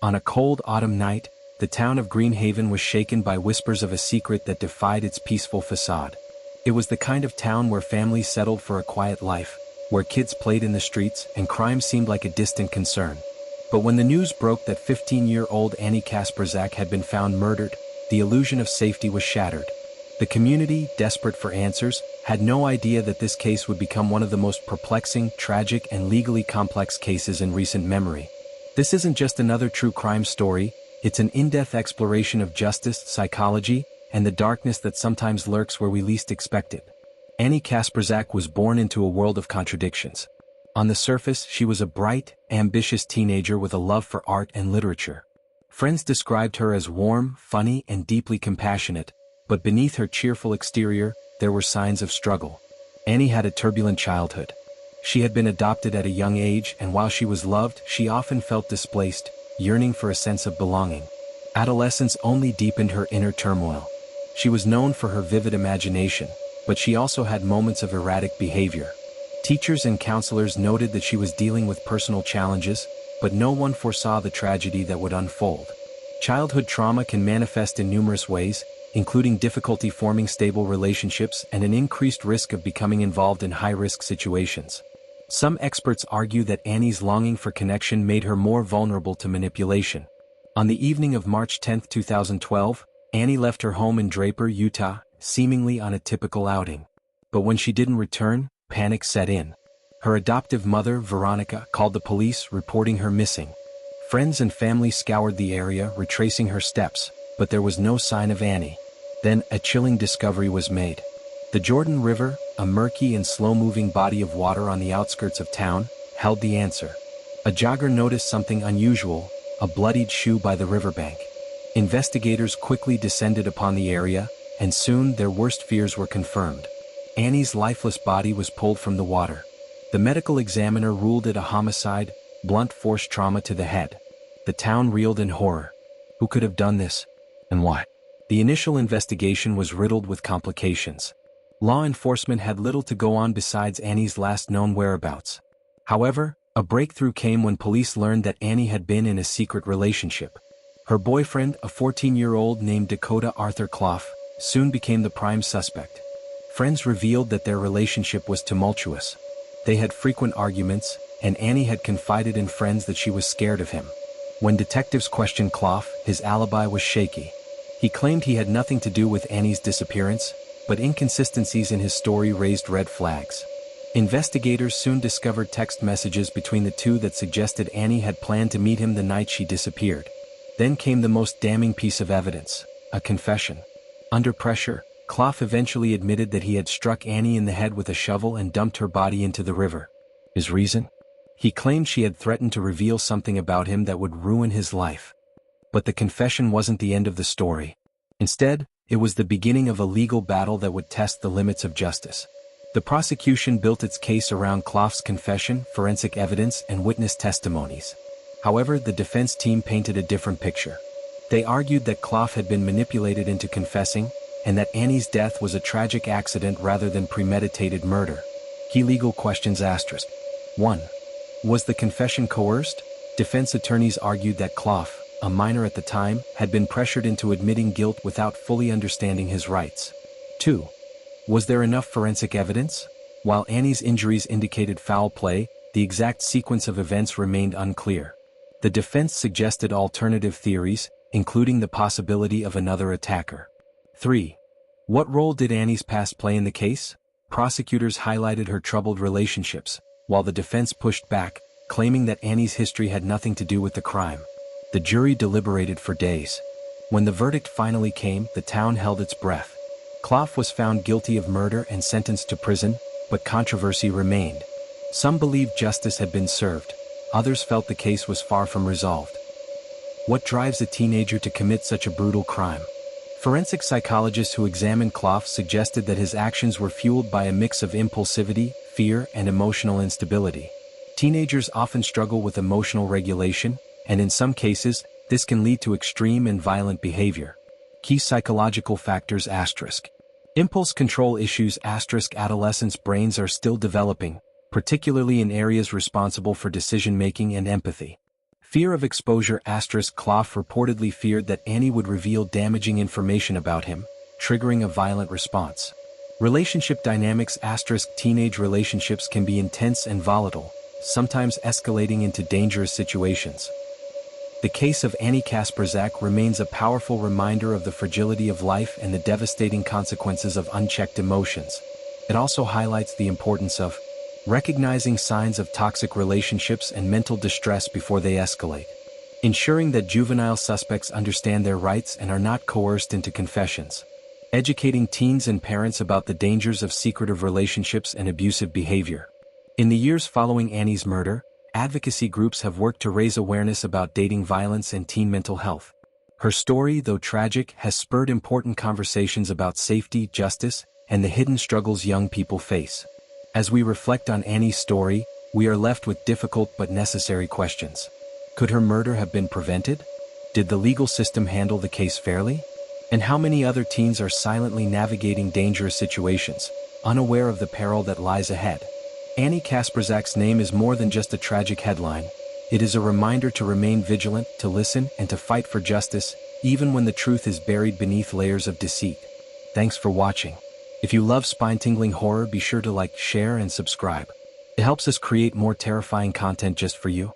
On a cold autumn night, the town of Greenhaven was shaken by whispers of a secret that defied its peaceful facade. It was the kind of town where families settled for a quiet life, where kids played in the streets and crime seemed like a distant concern. But when the news broke that 15-year-old Annie Kasprazak had been found murdered, the illusion of safety was shattered. The community, desperate for answers, had no idea that this case would become one of the most perplexing, tragic, and legally complex cases in recent memory. This isn't just another true crime story, it's an in-depth exploration of justice, psychology, and the darkness that sometimes lurks where we least expect it. Annie Kasprazak was born into a world of contradictions. On the surface, she was a bright, ambitious teenager with a love for art and literature. Friends described her as warm, funny, and deeply compassionate, but beneath her cheerful exterior, there were signs of struggle. Annie had a turbulent childhood. She had been adopted at a young age, and while she was loved, she often felt displaced, yearning for a sense of belonging. Adolescence only deepened her inner turmoil. She was known for her vivid imagination, but she also had moments of erratic behavior. Teachers and counselors noted that she was dealing with personal challenges, but no one foresaw the tragedy that would unfold. Childhood trauma can manifest in numerous ways, including difficulty forming stable relationships and an increased risk of becoming involved in high-risk situations. Some experts argue that Annie's longing for connection made her more vulnerable to manipulation. On the evening of March 10, 2012, Annie left her home in Draper, Utah, seemingly on a typical outing. But when she didn't return, panic set in. Her adoptive mother, Veronica, called the police, reporting her missing. Friends and family scoured the area, retracing her steps, but there was no sign of Annie. Then, a chilling discovery was made. The Jordan River, a murky and slow-moving body of water on the outskirts of town, held the answer. A jogger noticed something unusual, a bloodied shoe by the riverbank. Investigators quickly descended upon the area, and soon their worst fears were confirmed. Annie's lifeless body was pulled from the water. The medical examiner ruled it a homicide, blunt force trauma to the head. The town reeled in horror. Who could have done this? And why? The initial investigation was riddled with complications. Law enforcement had little to go on besides Annie's last known whereabouts. However, a breakthrough came when police learned that Annie had been in a secret relationship. Her boyfriend, a 14-year-old named Dakota Arthur Clough, soon became the prime suspect. Friends revealed that their relationship was tumultuous. They had frequent arguments, and Annie had confided in friends that she was scared of him. When detectives questioned Clough, his alibi was shaky. He claimed he had nothing to do with Annie's disappearance, but inconsistencies in his story raised red flags. Investigators soon discovered text messages between the two that suggested Annie had planned to meet him the night she disappeared. Then came the most damning piece of evidence, a confession. Under pressure, Clough eventually admitted that he had struck Annie in the head with a shovel and dumped her body into the river. His reason? He claimed she had threatened to reveal something about him that would ruin his life. But the confession wasn't the end of the story. Instead, it was the beginning of a legal battle that would test the limits of justice. The prosecution built its case around Clough's confession, forensic evidence, and witness testimonies. However, the defense team painted a different picture. They argued that Clough had been manipulated into confessing, and that Annie's death was a tragic accident rather than premeditated murder. Key legal questions asterisk. 1. Was the confession coerced? Defense attorneys argued that Clough, a minor at the time, had been pressured into admitting guilt without fully understanding his rights. 2. Was there enough forensic evidence? While Annie's injuries indicated foul play, the exact sequence of events remained unclear. The defense suggested alternative theories, including the possibility of another attacker. 3. What role did Annie's past play in the case? Prosecutors highlighted her troubled relationships, while the defense pushed back, claiming that Annie's history had nothing to do with the crime. The jury deliberated for days. When the verdict finally came, the town held its breath. Clough was found guilty of murder and sentenced to prison, but controversy remained. Some believed justice had been served, others felt the case was far from resolved. What drives a teenager to commit such a brutal crime? Forensic psychologists who examined Clough suggested that his actions were fueled by a mix of impulsivity, fear, and emotional instability. Teenagers often struggle with emotional regulation, and in some cases, this can lead to extreme and violent behavior. Key psychological factors asterisk. Impulse control issues asterisk. Adolescents' brains are still developing, particularly in areas responsible for decision-making and empathy. Fear of exposure Clough reportedly feared that Annie would reveal damaging information about him, triggering a violent response. Relationship dynamics Teenage relationships can be intense and volatile, sometimes escalating into dangerous situations. The case of Annie Kasprazak remains a powerful reminder of the fragility of life and the devastating consequences of unchecked emotions. It also highlights the importance of recognizing signs of toxic relationships and mental distress before they escalate. Ensuring that juvenile suspects understand their rights and are not coerced into confessions. Educating teens and parents about the dangers of secretive relationships and abusive behavior. In the years following Annie's murder, advocacy groups have worked to raise awareness about dating violence and teen mental health. Her story, though tragic, has spurred important conversations about safety, justice, and the hidden struggles young people face. As we reflect on Annie's story, we are left with difficult but necessary questions. Could her murder have been prevented? Did the legal system handle the case fairly? And how many other teens are silently navigating dangerous situations, unaware of the peril that lies ahead? Annie Kasprazak's name is more than just a tragic headline. It is a reminder to remain vigilant, to listen, and to fight for justice, even when the truth is buried beneath layers of deceit. Thanks for watching. If you love spine-tingling horror, be sure to like, share, and subscribe. It helps us create more terrifying content just for you.